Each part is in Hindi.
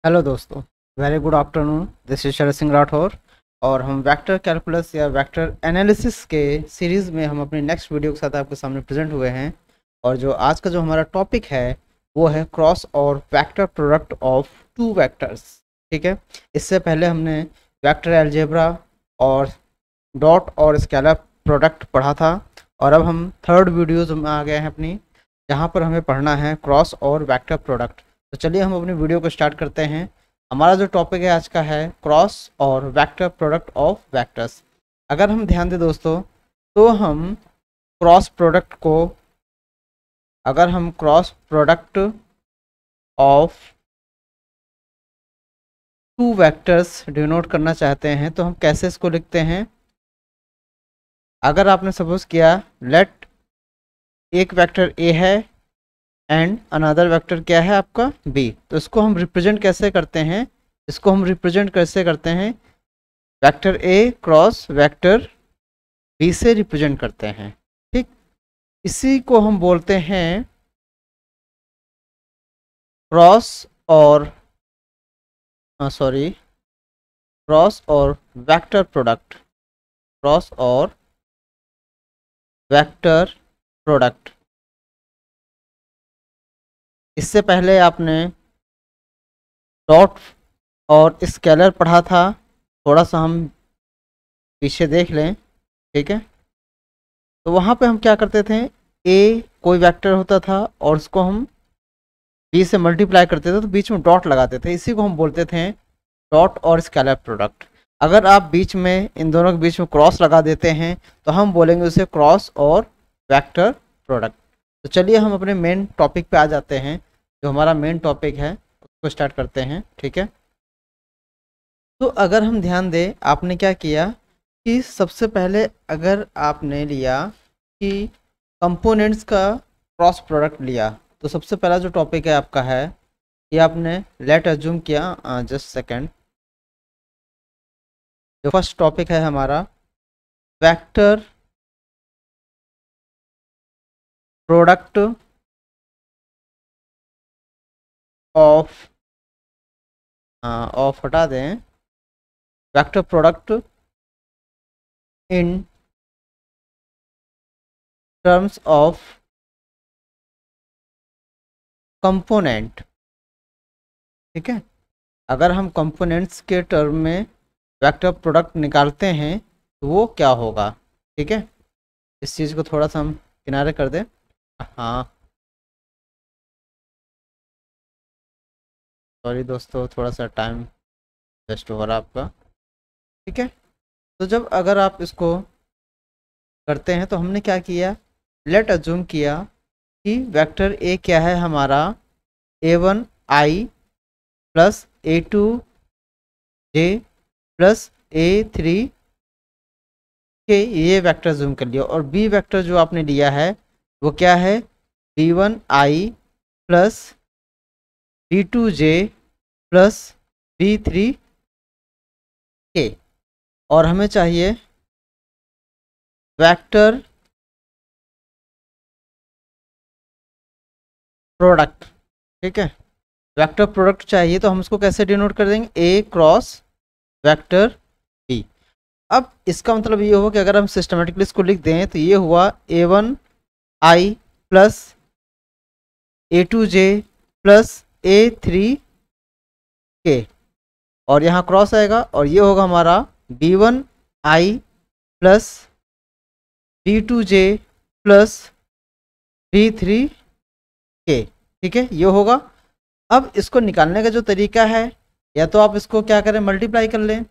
हेलो दोस्तों, very good afternoon. This is Sharad Singh Rathore और हम वेक्टर कैलकुलस या वेक्टर एनालिसिस के सीरीज़ में हम अपनी नेक्स्ट वीडियो के साथ आपके सामने प्रेजेंट हुए हैं। और जो आज का जो हमारा टॉपिक है वो है क्रॉस और vector product of two vectors. ठीक है, इससे पहले हमने वेक्टर अलजेब्रा और डॉट और स्केलर प्रोडक्ट पढ़ा था और अब हम थर्ड वीडियोज में आ गए हैं अपनी, जहाँ पर हमें पढ़ना है क्रॉस और वेक्टर प्रोडक्ट। तो चलिए हम अपनी वीडियो को स्टार्ट करते हैं। हमारा जो टॉपिक है आज का है क्रॉस और वेक्टर प्रोडक्ट ऑफ वेक्टर्स। अगर हम ध्यान दें दोस्तों, तो हम क्रॉस प्रोडक्ट को, अगर हम cross product of two vectors denote करना चाहते हैं तो हम कैसे इसको लिखते हैं। अगर आपने सपोज किया लेट एक वेक्टर ए है एंड अनदर वेक्टर क्या है आपका बी, तो इसको हम रिप्रेजेंट कैसे करते हैं, vector A cross vector B से रिप्रेजेंट करते हैं। ठीक, इसी को हम बोलते हैं क्रॉस और वेक्टर प्रोडक्ट। इससे पहले आपने डॉट और स्केलर पढ़ा था, थोड़ा सा हम पीछे देख लें। ठीक है, तो वहाँ पे हम क्या करते थे, ए कोई वेक्टर होता था और उसको हम बी से मल्टीप्लाई करते थे तो बीच में डॉट लगाते थे, इसी को हम बोलते थे डॉट और स्केलर प्रोडक्ट। अगर आप बीच में इन दोनों के बीच में क्रॉस लगा देते हैं तो हम बोलेंगे उसे क्रॉस और वेक्टर प्रोडक्ट। तो चलिए हम अपने मेन टॉपिक पे आ जाते हैं। जो हमारा मेन टॉपिक है उसको स्टार्ट करते हैं। ठीक है, तो अगर हम ध्यान दें, आपने क्या किया कि सबसे पहले अगर आपने लिया कि कंपोनेंट्स का क्रॉस प्रोडक्ट लिया, तो सबसे पहला जो टॉपिक है आपका है ये आपने लेट अज्यूम किया, जस्ट सेकंड। जो फर्स्ट टॉपिक है हमारा वेक्टर प्रोडक्ट ऑफ हटा दें, vector product in terms of component. ठीक है, अगर हम कंपोनेंट्स के टर्म में वेक्टर प्रोडक्ट निकालते हैं तो वो क्या होगा। ठीक है, इस चीज़ को थोड़ा सा हम किनारे कर दें। हाँ सॉरी दोस्तों, थोड़ा सा टाइम वेस्ट हो रहा आपका। ठीक है, तो जब अगर आप इसको करते हैं तो हमने क्या किया, लेट अज्यूम किया कि वेक्टर ए क्या है हमारा a1 i plus a2 j plus a3 के, ये वेक्टर जूम कर लिया। और बी वेक्टर जो आपने लिया है वो क्या है b1 i plus b2 j plus b3 k। और हमें चाहिए वेक्टर प्रोडक्ट। ठीक है, वेक्टर प्रोडक्ट चाहिए तो हम इसको कैसे डिनोट कर देंगे, ए क्रॉस वेक्टर बी। अब इसका मतलब ये हुआ कि अगर हम सिस्टमेटिकली इसको लिख दें तो ये हुआ a1 i plus a2 j plus a3 k, और यहाँ क्रॉस आएगा और ये होगा हमारा b1 i plus b2 j plus b3 k। ठीक है, ये होगा। अब इसको निकालने का जो तरीका है, या तो आप इसको क्या करें मल्टीप्लाई कर लें,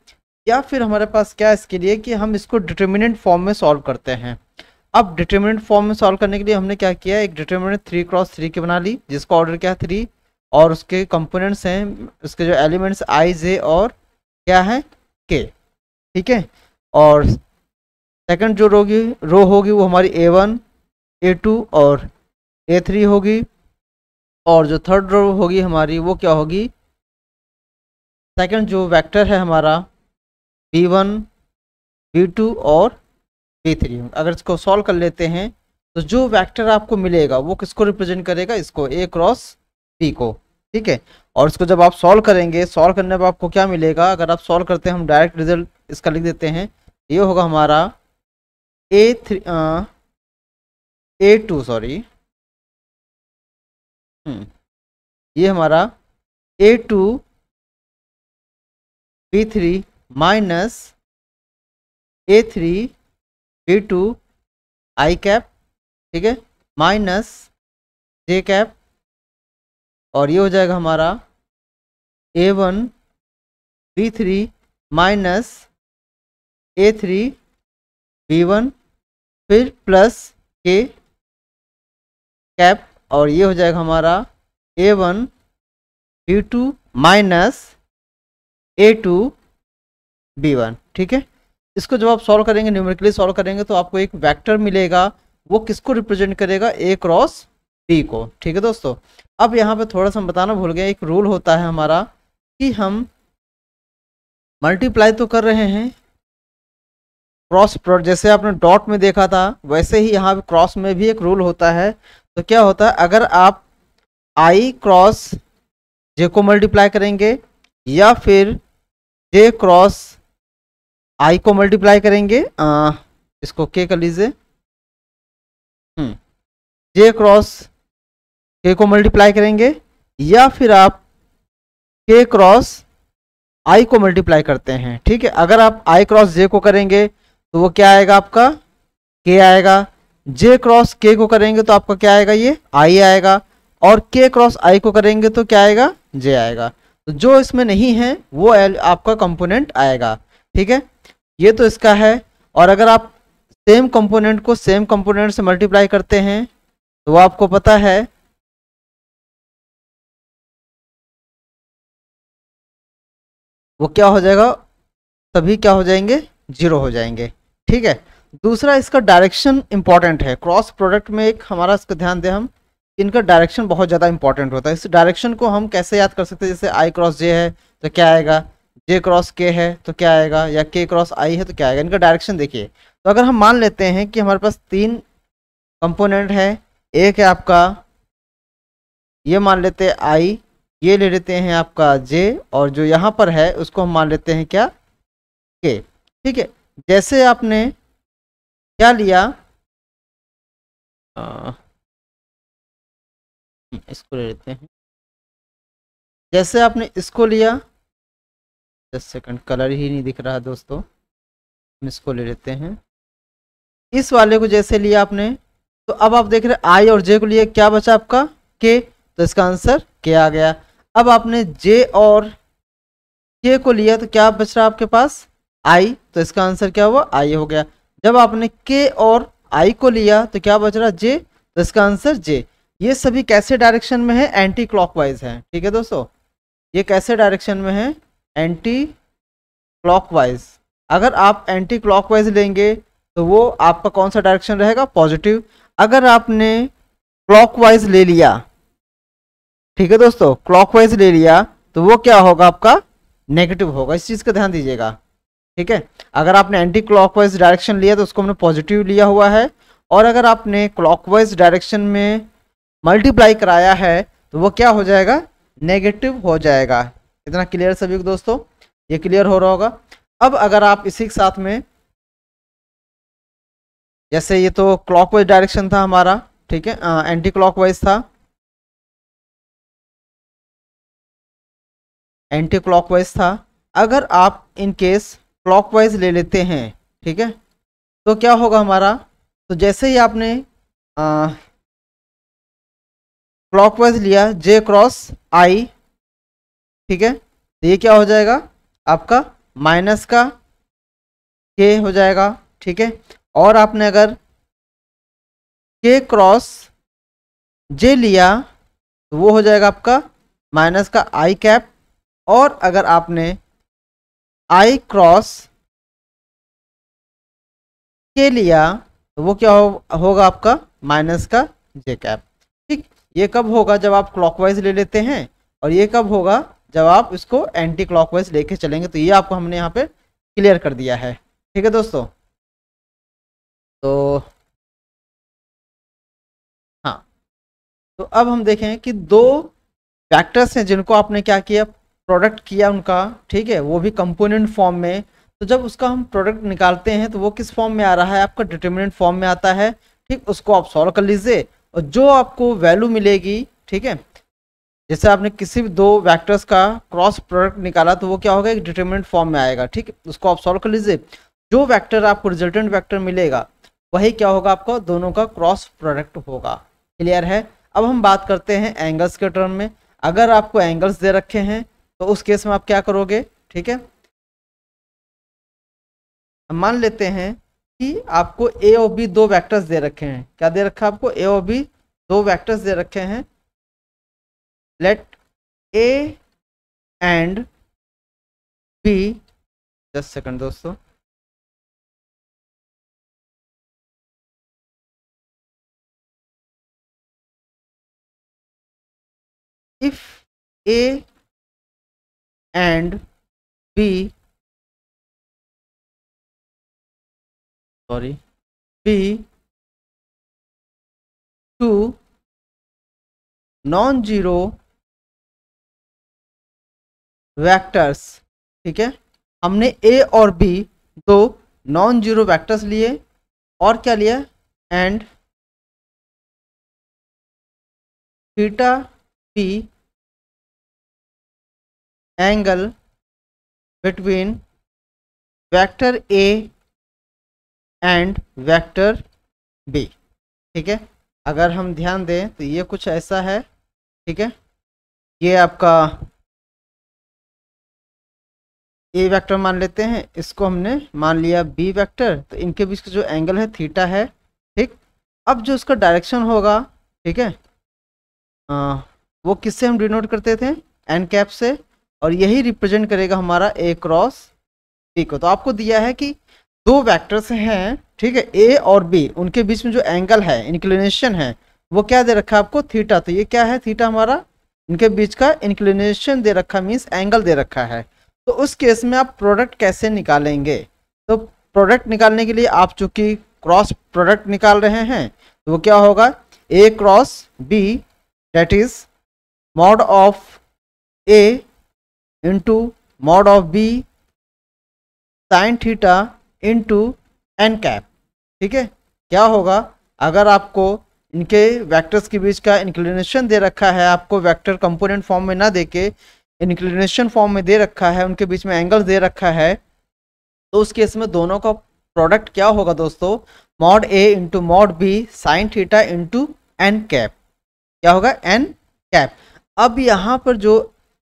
या फिर हमारे पास क्या इसके लिए कि हम इसको डिटर्मिनेंट फॉर्म में सॉल्व करते हैं। अब डिटर्मिनेंट फॉर्म में सॉल्व करने के लिए हमने क्या किया, एक डिटर्मिनेंट 3 क्रॉस 3 की बना ली, जिसका ऑर्डर क्या है 3, और उसके कंपोनेंट्स हैं, उसके जो एलिमेंट्स i j और क्या है k। ठीक है, और सेकंड जो रो होगी वो हमारी a1 a2 और a3 होगी, और जो थर्ड रो होगी हमारी वो क्या होगी, सेकंड जो वेक्टर है हमारा b1 b2 और b3। अगर इसको सॉल्व कर लेते हैं तो जो वेक्टर आपको मिलेगा वो किसको रिप्रेजेंट करेगा, इसको a क्रॉस b को। ठीक है। और इसको जब आप सॉल्व करेंगे, सॉल्व करने पर आपको क्या मिलेगा, अगर आप सॉल्व करते हैं, हम डायरेक्ट रिजल्ट इसका लिख देते हैं, ये होगा हमारा A2 सॉरी, ये हमारा A2 B3 minus A3 B2 I cap, ठीक है, माइनस J कैप, और ये हो जाएगा हमारा A1 B3 minus A3 B1 फिर प्लस K कैप, और ये हो जाएगा हमारा A1 B2 minus A2 B1, ठीक है। इसको जब आप सॉल्व करेंगे, न्यूमेरिकली सॉल्व करेंगे, तो आपको एक वेक्टर मिलेगा, वो किसको रिप्रेजेंट करेगा, A क्रॉस B को, ठीक है दोस्तों। अब यहाँ पे थोड़ा सा हम बताना भूल गए, एक रूल होता है हमारा कि हम मल्टीप्लाई तो कर रहे हैं क्रॉस प्रोडक्ट, जैसे आपने डॉट में देखा था वैसे ही यहाँ पे क्रॉस में भी एक रूल होता है। तो क्या होता है, अगर आप I क्रॉस J को मल्टीप्लाई करेंगे या फिर J क्रॉस I को मल्टीप्लाई करेंगे, इसको K कर लीजिए, J क्रॉस K को मल्टीप्लाई करेंगे या फिर आप K क्रॉस I को मल्टीप्लाई करते हैं, ठीक है। अगर आप I क्रॉस J को करेंगे तो वो क्या आएगा, आपका K आएगा। J क्रॉस K को करेंगे तो आपका क्या आएगा, ये I आएगा। और K क्रॉस I को करेंगे तो क्या आएगा, J आएगा। तो जो इसमें नहीं है वो आपका कंपोनेंट आएगा, ठीक है। ये तो इसका है। और अगर आप सेम कंपोनेंट को सेम कंपोनेंट से मल्टीप्लाई करते हैं तो वो आपको पता है वो क्या हो जाएगा, सभी क्या हो जाएंगे, 0 हो जाएंगे, ठीक है। दूसरा, इसका डायरेक्शन इंपॉर्टेंट है। क्रॉस प्रोडक्ट में एक हमारा इसका ध्यान दें हम, इनका डायरेक्शन बहुत ज़्यादा इंपॉर्टेंट होता है। इस डायरेक्शन को हम कैसे याद कर सकते हैं, जैसे I क्रॉस J है तो क्या आएगा, J क्रॉस K है तो क्या आएगा, या K क्रॉस I है तो क्या आएगा। इनका डायरेक्शन देखिए। तो अगर हम मान लेते हैं कि हमारे पास 3 कंपोनेंट है, एक है आपका, ये मान लेते हैं I, ये ले लेते हैं आपका J, और जो यहाँ पर है उसको हम मान लेते हैं क्या, K, ठीक है। जैसे आपने क्या लिया, इसको ले लेते हैं, जैसे आपने इसको लिया, 10 सेकंड, कलर ही नहीं दिख रहा दोस्तों, हम इसको ले लेते हैं। इस वाले को जैसे लिया आपने, तो अब आप देख रहे हैं I और J को लिए, क्या बचा आपका, K, तो इसका आंसर K आ गया। अब आपने J और K को लिया तो क्या बच रहा आपके पास, I, तो इसका आंसर क्या हुआ, I हो गया। जब आपने K और I को लिया तो क्या बच रहा, J, तो इसका आंसर J। ये सभी कैसे डायरेक्शन में है, एंटी क्लॉकवाइज है, ठीक है दोस्तों। ये कैसे डायरेक्शन में है, एंटी क्लॉकवाइज। अगर आप एंटी क्लॉकवाइज लेंगे तो वो आपका कौन सा डायरेक्शन रहेगा, पॉजिटिव। अगर आपने क्लॉकवाइज ले लिया, ठीक है दोस्तों, क्लॉकवाइज ले लिया तो वो क्या होगा, आपका नेगेटिव होगा। इस चीज़ का ध्यान दीजिएगा, ठीक है। अगर आपने एंटी क्लॉकवाइज डायरेक्शन लिया तो उसको हमने पॉजिटिव लिया हुआ है, और अगर आपने क्लॉकवाइज डायरेक्शन में मल्टीप्लाई कराया है तो वो क्या हो जाएगा, नेगेटिव हो जाएगा। इतना क्लियर सभी को दोस्तों, ये क्लियर हो रहा होगा। अब अगर आप इसी के साथ में, जैसे ये तो क्लॉकवाइज डायरेक्शन था हमारा, ठीक है, एंटी क्लॉकवाइज था, एंटी क्लॉकवाइज था। अगर आप इन केस क्लॉकवाइज ले लेते हैं, ठीक है, तो क्या होगा हमारा, तो जैसे ही आपने क्लॉकवाइज लिया J क्रॉस I, ठीक है, तो ये क्या हो जाएगा आपका, माइनस का K हो जाएगा, ठीक है। और आपने अगर K क्रॉस J लिया तो वो हो जाएगा आपका माइनस का I कैप, और अगर आपने I क्रॉस K लिया तो वो क्या होगा आपका, माइनस का J कैप, ठीक। ये कब होगा, जब आप क्लॉकवाइज ले लेते हैं, और ये कब होगा, जब आप इसको एंटी क्लॉकवाइज लेके चलेंगे। तो ये आपको हमने यहाँ पे क्लियर कर दिया है, ठीक है दोस्तों। तो हाँ, तो अब हम देखें कि 2 वेक्टर्स हैं जिनको आपने क्या किया, प्रोडक्ट किया उनका, ठीक है, वो भी कंपोनेंट फॉर्म में। तो जब उसका हम प्रोडक्ट निकालते हैं तो वो किस फॉर्म में आ रहा है, आपका डिटर्मिनेंट फॉर्म में आता है। ठीक, उसको आप सॉल्व कर लीजिए और जो आपको वैल्यू मिलेगी, ठीक है, जैसे आपने किसी भी दो वेक्टर्स का क्रॉस प्रोडक्ट निकाला तो वो क्या होगा, एक डिटर्मिनेंट फॉर्म में आएगा। ठीक है, उसको आप सॉल्व कर लीजिए, जो वेक्टर आपको रिजल्टेंट वेक्टर मिलेगा वही क्या होगा, आपका दोनों का क्रॉस प्रोडक्ट होगा। क्लियर है। अब हम बात करते हैं एंगल्स के टर्म में। अगर आपको एंगल्स दे रखे हैं तो उस केस में आप क्या करोगे, ठीक है, हम मान लेते हैं कि आपको ए और बी दो वेक्टर्स दे रखे हैं। क्या दे रखा है आपको, ए और बी दो वेक्टर्स दे रखे हैं। Let A and B, just second दोस्तों, if A and B, sorry, be two non zero vectors. ठीक है, हमने ए और बी दो नॉन जीरो वेक्टर्स लिए और क्या लिया, and theta P angle between vector A and vector B. ठीक है, अगर हम ध्यान दें तो ये कुछ ऐसा है। ठीक है, ये आपका ए वेक्टर मान लेते हैं, इसको हमने मान लिया बी वेक्टर, तो इनके बीच का जो एंगल है थीटा है। ठीक, अब जो उसका डायरेक्शन होगा, ठीक है, वो किससे हम डिनोट करते थे, एन कैप से, और यही रिप्रेजेंट करेगा हमारा ए क्रॉस बी को। तो आपको दिया है कि दो वेक्टर्स हैं, ठीक है, ए और बी, उनके बीच में जो एंगल है, इंक्लिनेशन है, वो क्या दे रखा है आपको, थीटा। तो ये क्या है, थीटा हमारा इनके बीच का इंक्लिनेशन दे रखा, मीन्स एंगल दे रखा है। तो उस केस में आप प्रोडक्ट कैसे निकालेंगे, तो प्रोडक्ट निकालने के लिए आप चूंकि क्रॉस प्रोडक्ट निकाल रहे हैं तो वो क्या होगा, A cross B, that is mod of A into mod of B sin theta into n cap। ठीक है, क्या होगा, अगर आपको इनके वेक्टर्स के बीच का इंक्लिनेशन दे रखा है, आपको वेक्टर कंपोनेंट फॉर्म में ना देके इंक्लिनेशन फॉर्म में दे रखा है, उनके बीच में एंगल दे रखा है, तो उस केस में दोनों का प्रोडक्ट क्या होगा दोस्तों, mod A into mod B sine theta into N cap. क्या होगा, एन कैप। अब यहाँ पर जो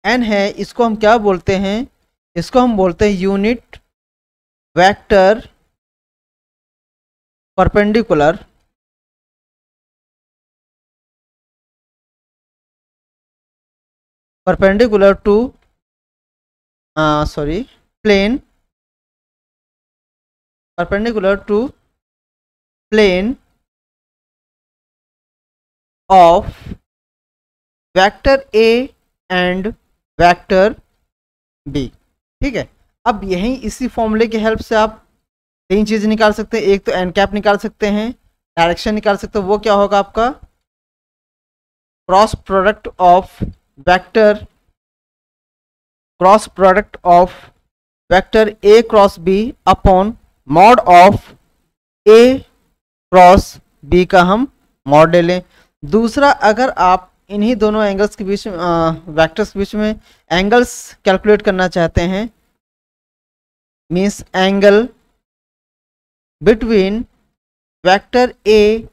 एन है इसको हम क्या बोलते हैं, इसको हम बोलते हैं unit vector perpendicular to sorry plane, perpendicular to plane of vector A and vector B. ठीक है, अब यही इसी फॉर्मूले की हेल्प से आप तीन चीज़ निकाल सकते हैं। एक तो एन कैप निकाल सकते हैं, डायरेक्शन निकाल सकते हैं, वो क्या होगा आपका cross product of vector, cross product of vector A cross B upon mod of A cross B का हम मॉड ले लें। दूसरा, अगर आप इन्हीं दोनों एंगल्स के बीच वेक्टर्स के बीच में एंगल्स कैलकुलेट करना चाहते हैं, means angle between vector A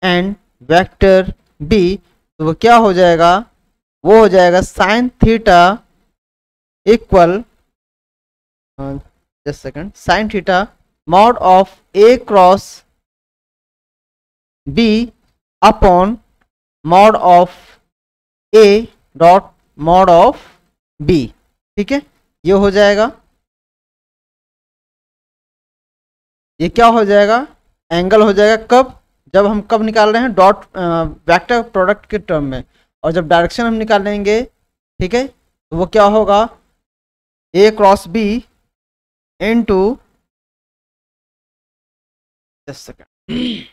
and vector B, तो वो क्या हो जाएगा, वो हो जाएगा sine theta equal, just second, sine theta mod of A cross B upon mod of A dot mod of B. ठीक है, ये हो जाएगा, ये क्या हो जाएगा, एंगल हो जाएगा। कब, जब हम कब निकाल रहे हैं, डॉट वेक्टर प्रोडक्ट के टर्म में, और जब डायरेक्शन हम निकाल लेंगे, ठीक है, तो वो क्या होगा, A cross B into, just second,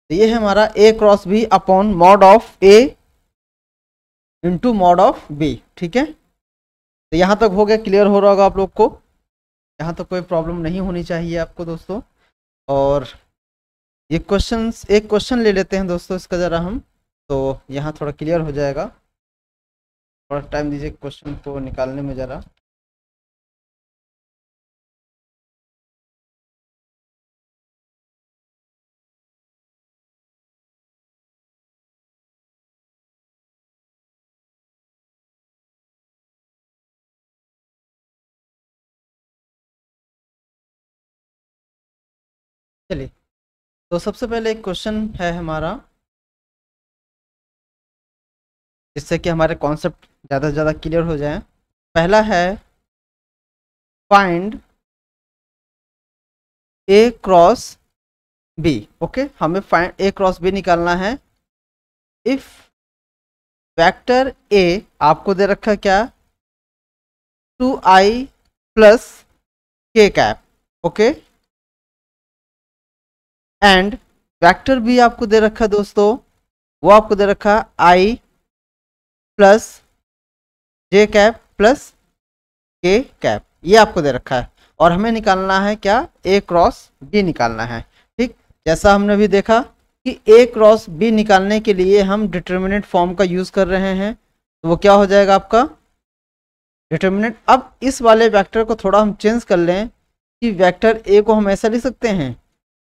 तो ये है हमारा A cross B upon mod of A into mod of B. ठीक है, तो यहाँ तक हो गया, क्लियर हो रहा होगा आप लोग को, यहाँ तक कोई प्रॉब्लम नहीं होनी चाहिए आपको दोस्तों। और ये क्वेश्चंस, एक क्वेश्चन ले लेते हैं दोस्तों इसका ज़रा हम, तो यहाँ थोड़ा क्लियर हो जाएगा। थोड़ा टाइम दीजिए क्वेश्चन को निकालने में ज़रा। चलिए, तो सबसे पहले एक क्वेश्चन है हमारा, जिससे कि हमारे कॉन्सेप्ट ज़्यादा से ज़्यादा क्लियर हो जाए। पहला है फाइंड ए क्रॉस बी। ओके, हमें फाइंड ए क्रॉस बी निकालना है। इफ वेक्टर ए आपको दे रखा है क्या, 2i plus K cap. Okay, and vector B आपको दे रखा है दोस्तों, वो आपको दे रखा है i plus J cap plus K cap, ये आपको दे रखा है। और हमें निकालना है क्या, ए क्रॉस बी निकालना है। ठीक, जैसा हमने भी देखा कि ए क्रॉस बी निकालने के लिए हम डिटर्मिनेंट फॉर्म का यूज़ कर रहे हैं, तो वो क्या हो जाएगा आपका डिटर्मिनेंट। अब इस वाले वेक्टर को थोड़ा हम चेंज कर लें कि वेक्टर ए को हम ऐसा लिख सकते हैं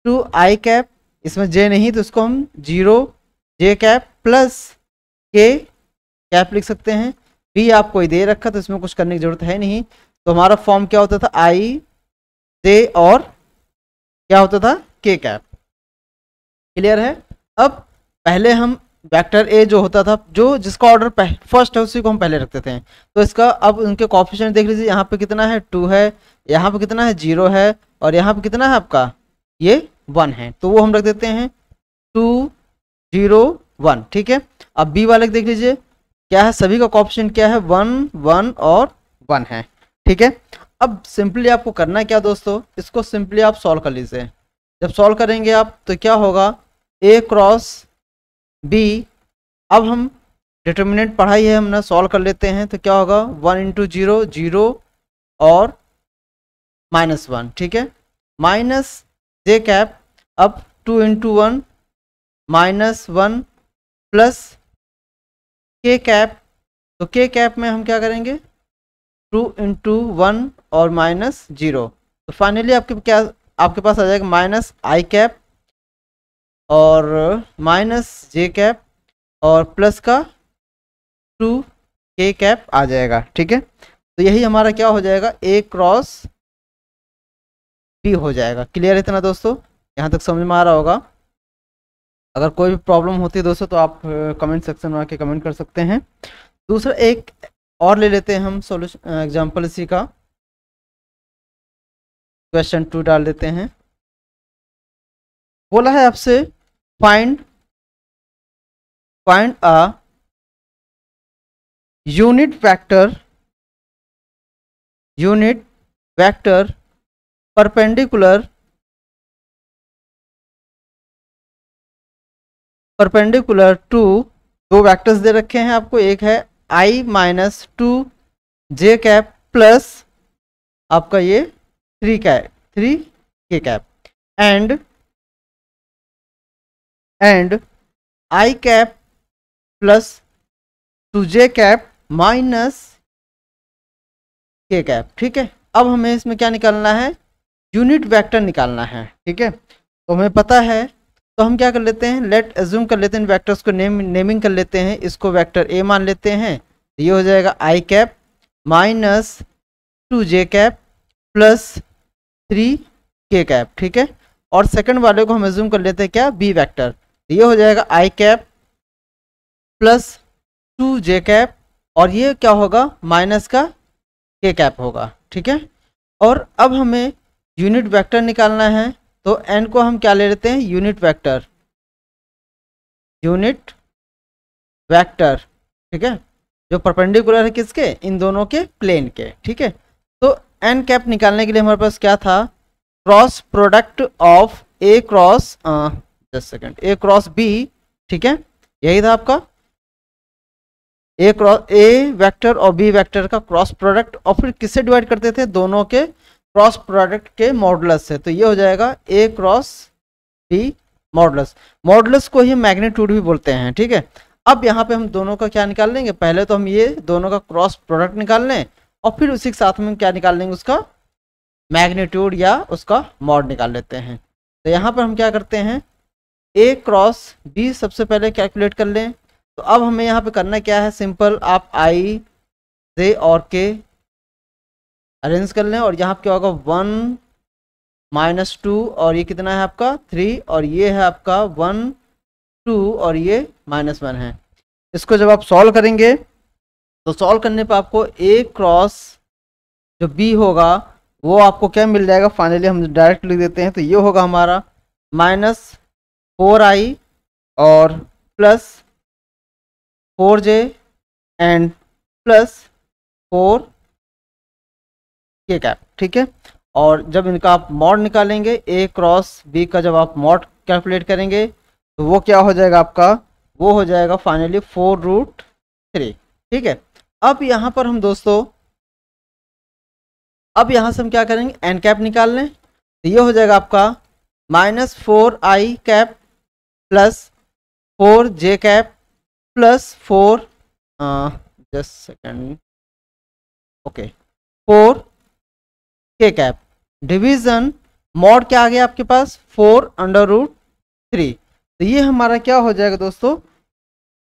2i कैप, इसमें जे नहीं तो इसको हम 0 जे कैप प्लस के कैप लिख सकते हैं। बी आपको दे रखा तो इसमें कुछ करने की जरूरत है नहीं, तो हमारा फॉर्म क्या होता था, आई जे और क्या होता था, के कैप। क्लियर है। अब पहले हम वेक्टर ए जो होता था, जो जिसका ऑर्डर फर्स्ट है उसी को हम पहले रखते थे, तो इसका अब उनके कोएफिशिएंट देख लीजिए, यहाँ पे कितना है 2 है, यहाँ पे कितना है 0 है, और यहाँ पे कितना है आपका ये 1 है, तो वो हम रख देते हैं 2 0 1। ठीक है, अब बी वाले देख लीजिए क्या है, सभी का कोएफिशिएंट क्या है 1 1 और 1 है। ठीक है, अब सिंपली आपको करना क्या दोस्तों, इसको सिंपली आप सॉल्व कर लीजिए। जब सॉल्व करेंगे आप तो क्या होगा, ए क्रॉस बी, अब हम डिटर्मिनेंट पढ़ाई है हमने, सॉल्व कर लेते हैं, तो क्या होगा 1 इंटू 0 0 और -1। ठीक है, माइनस जे कैप, अब 2 इंटू 1 -1 प्लस के कैप, तो के कैप में हम क्या करेंगे 2 इंटू 1 और -0, तो फाइनली आपके पास आ जाएगा माइनस आई कैप और माइनस जे कैप और प्लस का 2 के कैप आ जाएगा। ठीक है, तो यही हमारा क्या हो जाएगा, ए क्रॉस बी हो जाएगा। क्लियर है इतना दोस्तों, यहाँ तक समझ में आ रहा होगा। अगर कोई भी प्रॉब्लम होती है दोस्तों तो आप कमेंट सेक्शन में आके कमेंट कर सकते हैं। दूसरा एक और ले लेते हैं हम सॉल्यूशन एग्जांपल इसी का, क्वेश्चन 2 डाल देते हैं। बोला है आपसे find a unit vector perpendicular to, दो वेक्टर्स दे रखे हैं आपको, एक है i minus 2 J cap plus आपका ये 3 K cap and i cap plus 2 J cap minus K cap. ठीक है, अब हमें इसमें क्या निकालना है, यूनिट वेक्टर निकालना है। ठीक है, तो हमें पता है, तो हम क्या कर लेते हैं, लेट एज्यूम कर लेते हैं, वेक्टर्स को नेमिंग कर लेते हैं, इसको वेक्टर ए मान लेते हैं, तो ये हो जाएगा i cap minus 2 J cap plus 3 K cap. ठीक है, और सेकंड वाले को हम एज्यूम कर लेते हैं क्या, बी वेक्टर, तो ये हो जाएगा i cap plus 2 J cap और ये क्या होगा, माइनस का के कैप होगा। ठीक है, और अब हमें यूनिट वेक्टर निकालना है, तो n को हम क्या ले लेते हैं, यूनिट वेक्टर। ठीक है, जो परपेंडिकुलर है किसके, इन दोनों के प्लेन के। ठीक है, तो n कैप निकालने के लिए हमारे पास क्या था, cross product of A cross just second, A cross B, ठीक है, यही था आपका ए वेक्टर और बी वेक्टर का क्रॉस प्रोडक्ट, और फिर किससे डिवाइड करते थे, दोनों के क्रॉस प्रोडक्ट के मॉडुलस से, तो ये हो जाएगा ए क्रॉस बी मॉडुलस। मॉडुलस को ही मैग्नीट्यूड भी बोलते हैं, ठीक है। अब यहाँ पे हम दोनों का क्या निकाल लेंगे, पहले तो हम ये दोनों का क्रॉस प्रोडक्ट निकाल लें और फिर उसी के साथ में क्या निकाल लेंगे, उसका मैग्नीट्यूड या उसका मॉड निकाल लेते हैं। तो यहाँ पर हम क्या करते हैं, ए क्रॉस बी सबसे पहले कैलकुलेट कर लें। तो अब हमें यहाँ पे करना क्या है, सिंपल आप आई जे और के अरेंज कर लें, और यहाँ पे क्या होगा 1 -2 और ये कितना है आपका 3, और ये है आपका 1 2 और ये -1 है। इसको जब आप सॉल्व करेंगे तो सॉल्व करने पर आपको ए क्रॉस जो बी होगा वो आपको क्या मिल जाएगा, फाइनली हम डायरेक्ट लिख देते हैं, तो ये होगा हमारा -4i और +4j एंड +4k कैप, ठीक है। और जब इनका आप मॉड निकालेंगे, ए क्रॉस बी का जब आप मॉड कैलकुलेट करेंगे तो वो क्या हो जाएगा आपका, वो हो जाएगा फाइनली 4√3, ठीक है। अब यहाँ पर हम दोस्तों, अब यहाँ से हम क्या करेंगे, एन कैप निकाल लें, तो ये हो जाएगा आपका -4i cap +4j cap +4 just second, okay 4k cap division mod क्या आ गया आपके पास 4√3। तो ये हमारा क्या हो जाएगा दोस्तों,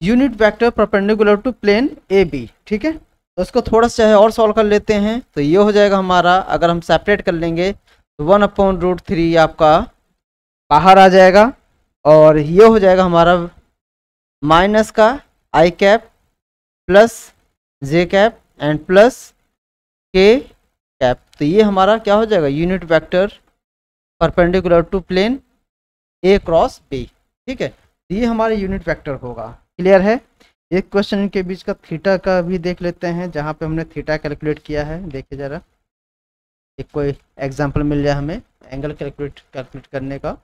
unit vector perpendicular to plane A B, ठीक है। तो इसको थोड़ा सा चाहे और सॉल्व कर लेते हैं, तो ये हो जाएगा हमारा, अगर हम सेपरेट कर लेंगे तो 1/√3 आपका बाहर आ जाएगा, और ये हो जाएगा हमारा माइनस का I cap +j cap and +k cap. तो ये हमारा क्या हो जाएगा, unit vector perpendicular to plane A cross B, ठीक है। तो ये हमारा यूनिट वेक्टर होगा, क्लियर है। एक क्वेश्चन के बीच का थीटा का भी देख लेते हैं, जहाँ पे हमने थीटा कैलकुलेट किया है, देखिए ज़रा, एक कोई एग्जांपल मिल जाए हमें एंगल कैलकुलेट करने का।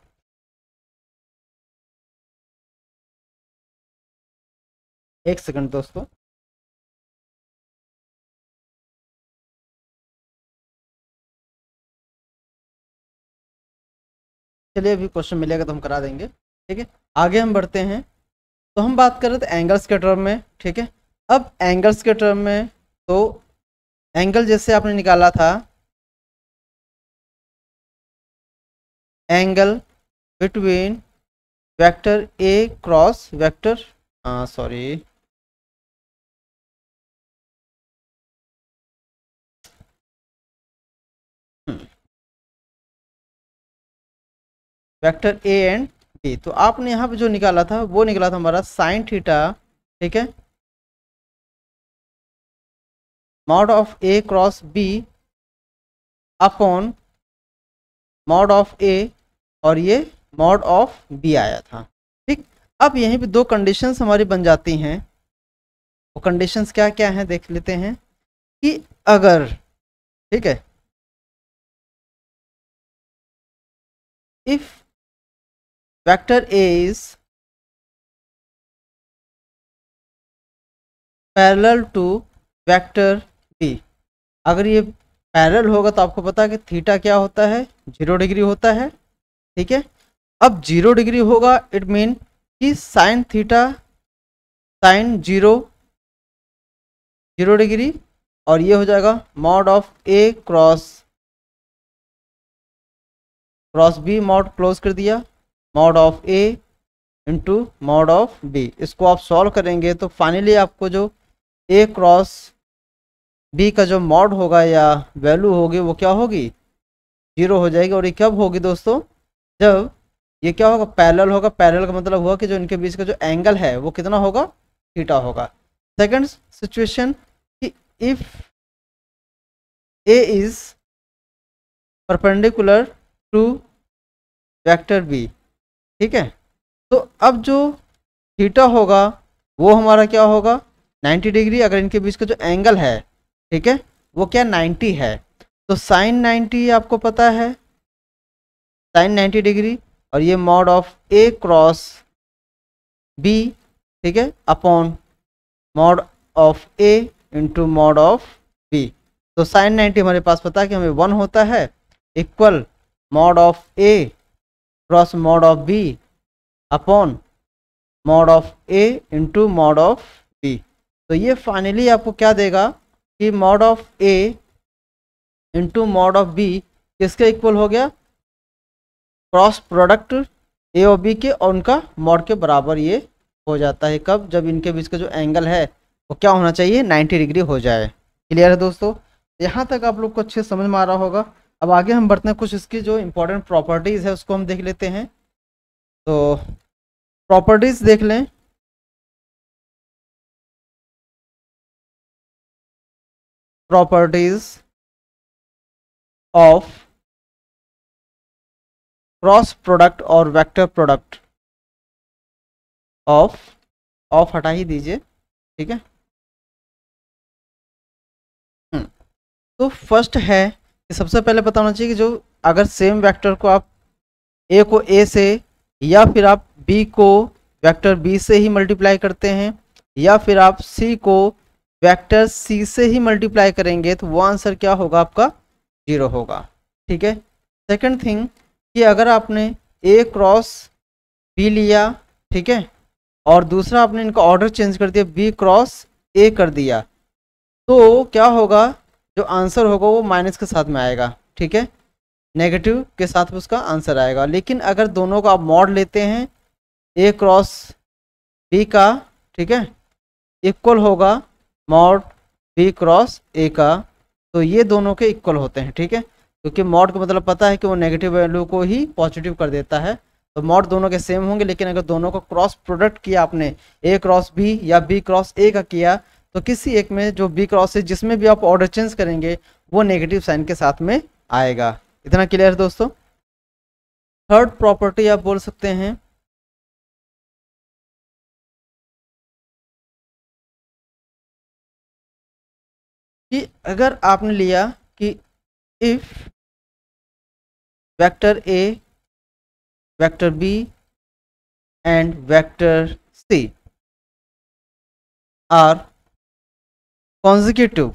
एक सेकंड दोस्तों, चलिए अभी क्वेश्चन मिलेगा तो हम करा देंगे, ठीक है। आगे हम बढ़ते हैं, तो हम बात कर रहे थे एंगल्स के टर्म में, ठीक है। अब एंगल्स के टर्म में तो एंगल जैसे आपने निकाला था, angle between vector A cross vector sorry vector A and B, तो आपने यहाँ पे जो निकाला था वो निकला था हमारा साइन थीटा, ठीक है, mod of A cross B upon mod of A, और ये मॉड ऑफ बी आया था, ठीक। अब यहीं पे दो कंडीशंस हमारी बन जाती हैं, वो कंडीशंस क्या क्या हैं देख लेते हैं, कि अगर, ठीक है, if vector A is parallel to vector B, अगर ये पैरेलल होगा तो आपको पता है कि थीटा क्या होता है, 0 डिग्री होता है, ठीक है। अब 0 डिग्री होगा, इट मीन कि साइन थीटा साइन 0 डिग्री, और ये हो जाएगा mod of A cross B, mod close कर दिया, mod of A into mod of B. इसको आप सॉल्व करेंगे तो फाइनली आपको जो ए क्रॉस बी का जो मॉड होगा या वैल्यू होगी वो क्या होगी, 0 हो जाएगी। और ये कब होगी दोस्तों, जब ये क्या होगा, पैरेलल होगा। पैरेलल का मतलब हुआ कि जो इनके बीच का जो एंगल है वो कितना होगा, थीटा होगा। सेकंड सिचुएशन कि if A is perpendicular to vector B, ठीक है, तो अब जो थीटा होगा वो हमारा क्या होगा 90 डिग्री, अगर इनके बीच का जो एंगल है, ठीक है, वो क्या 90 है, तो साइन 90 आपको पता है, साइन 90 डिग्री और ये mod of A cross B, ठीक है, upon mod of A into mod of B. तो साइन 90 हमारे पास पता है कि हमें 1 होता है, equal mod of A cross mod of B upon mod of A into mod of B. तो ये फाइनली आपको क्या देगा कि mod of A into mod of B किसके इक्वल हो गया, क्रॉस प्रोडक्ट ए और बी के, और उनका मॉड के बराबर ये हो जाता है। कब, जब इनके बीच का जो एंगल है वो क्या होना चाहिए, 90 डिग्री हो जाए। क्लियर है दोस्तों, यहाँ तक आप लोग को अच्छे समझ में आ रहा होगा। अब आगे हम बढ़ते हैं, कुछ इसकी जो इंपॉर्टेंट प्रॉपर्टीज़ है उसको हम देख लेते हैं। तो प्रॉपर्टीज़ देख लें। प्रॉपर्टीज ऑफ क्रॉस प्रोडक्ट और वेक्टर प्रोडक्ट ऑफ हटा ही दीजिए, ठीक है। तो फर्स्ट है कि सबसे पहले पता होना चाहिए कि जो अगर सेम वेक्टर को आप ए को ए से या फिर आप बी को वेक्टर बी से ही मल्टीप्लाई करते हैं या फिर आप सी को वेक्टर सी से ही मल्टीप्लाई करेंगे तो वो आंसर क्या होगा आपका, 0 होगा, ठीक है। सेकंड थिंग कि अगर आपने ए क्रॉस बी लिया, ठीक है, और दूसरा आपने इनका ऑर्डर चेंज कर दिया, बी क्रॉस ए कर दिया, तो क्या होगा, जो आंसर होगा वो माइनस के साथ में आएगा, ठीक है, नेगेटिव के साथ उसका आंसर आएगा। लेकिन अगर दोनों का आप मॉड लेते हैं ए क्रॉस बी का, ठीक है, इक्वल होगा मॉड बी क्रॉस ए का, तो ये दोनों के इक्वल होते हैं, ठीक है, क्योंकि मॉड का मतलब पता है कि वो नेगेटिव वैल्यू को ही पॉजिटिव कर देता है। तो मॉड दोनों के सेम होंगे, लेकिन अगर दोनों का क्रॉस प्रोडक्ट किया आपने ए क्रॉस बी या बी क्रॉस ए का किया, तो किसी एक में जो बी क्रॉस है जिसमें भी आप ऑर्डर चेंज करेंगे वो नेगेटिव साइन के साथ में आएगा। इतना क्लियर है दोस्तों। थर्ड प्रॉपर्टी आप बोल सकते हैं कि अगर आपने लिया कि if vector A, vector B and vector C are consecutive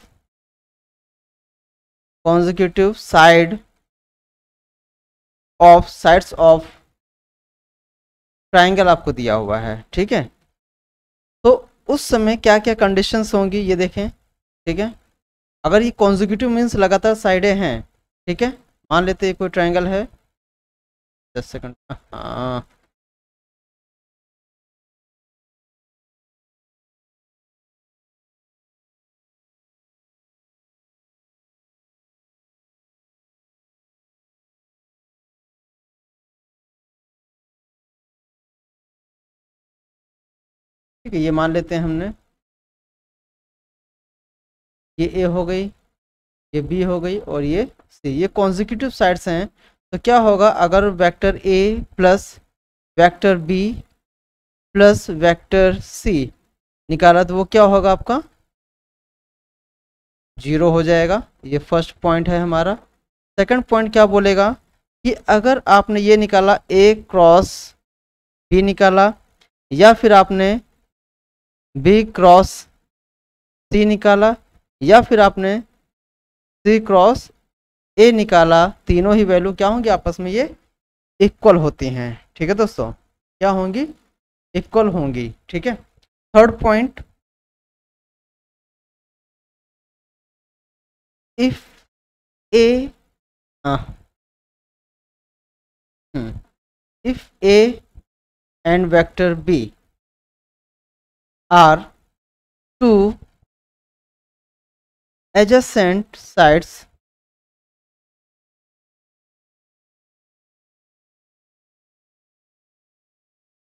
sides of triangle आपको दिया हुआ है, ठीक है, तो उस समय क्या क्या कंडीशंस होंगी ये देखें, ठीक है। अगर ये कॉन्जिक्यूटिव मीन्स लगातार साइडें हैं, ठीक है, मान लेते हैं कोई ट्राइंगल है, 10 सेकंड, हाँ, ठीक है, ये मान लेते हैं हमने, ये ए हो गई, ये बी हो गई और ये सी, ये कॉन्जिक्यूटिव साइड्स हैं। तो क्या होगा, अगर vector A plus vector B plus vector C निकाला तो वो क्या होगा आपका, 0 हो जाएगा। ये फर्स्ट पॉइंट है हमारा। सेकंड पॉइंट क्या बोलेगा कि अगर आपने ये निकाला ए क्रॉस बी निकाला या फिर आपने बी क्रॉस सी निकाला या फिर आपने सी क्रॉस ए निकाला, तीनों ही वैल्यू क्या होंगी आपस में ये इक्वल होती हैं, ठीक है दोस्तों, क्या होंगी, इक्वल होंगी, ठीक है। Third point, if A if A and vector B are two adjacent sides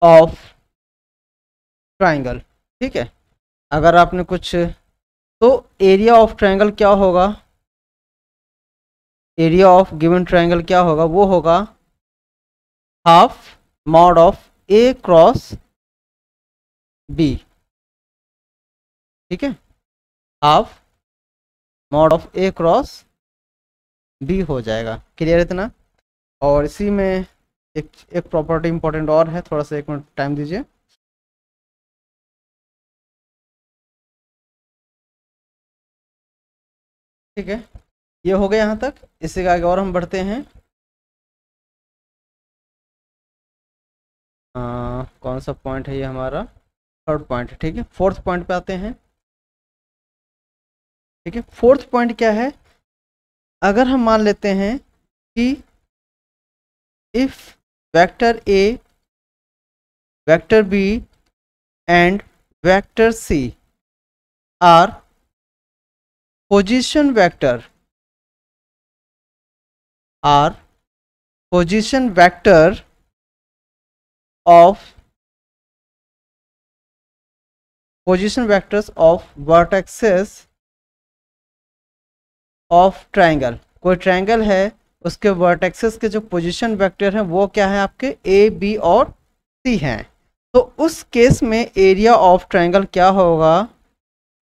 of triangle, ठीक है, अगर आपने कुछ, तो एरिया ऑफ ट्रायंगल क्या होगा, एरिया ऑफ गिवन ट्रायंगल क्या होगा, वो होगा half mod of A cross B, ठीक है, half mod of A cross B हो जाएगा। क्लियर इतना। और इसी में एक प्रॉपर्टी इंपॉर्टेंट और है, थोड़ा सा 1 मिनट टाइम दीजिए। ठीक है, ये हो गया यहाँ तक। इससे आगे और हम बढ़ते हैं। कौन सा पॉइंट है ये हमारा? Third point. ठीक है, फोर्थ पॉइंट पे आते हैं। ठीक है, फोर्थ पॉइंट क्या है? अगर हम मान लेते हैं कि if vector A, vector B and vector C are position vector of position vectors of vertices of triangle। कोई ट्रायंगल है, उसके वर्टेक्सेस के जो पोजीशन वेक्टर हैं वो क्या है आपके? ए, बी और सी हैं। तो उस केस में एरिया ऑफ ट्रायंगल क्या होगा?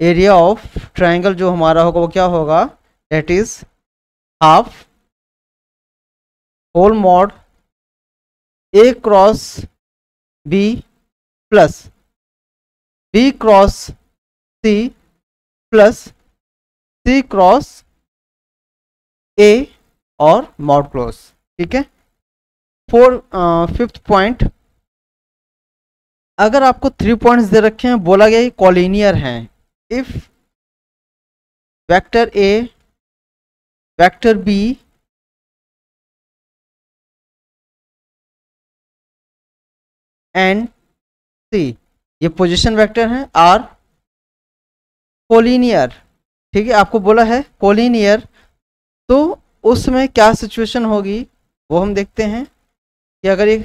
एरिया ऑफ ट्रायंगल जो हमारा होगा वो क्या होगा? That is half whole mod A cross B plus B cross C plus C cross A और मॉड क्लोज। ठीक है, फिफ्थ पॉइंट, अगर आपको 3 पॉइंट्स दे रखे हैं, बोला गया कॉलिनियर हैं। If vector A, vector B and C, ये पोजीशन वेक्टर हैं, आर कोलिनियर। ठीक है, आपको बोला है कोलिनियर, तो उसमें क्या सिचुएशन होगी वो हम देखते हैं कि अगर ये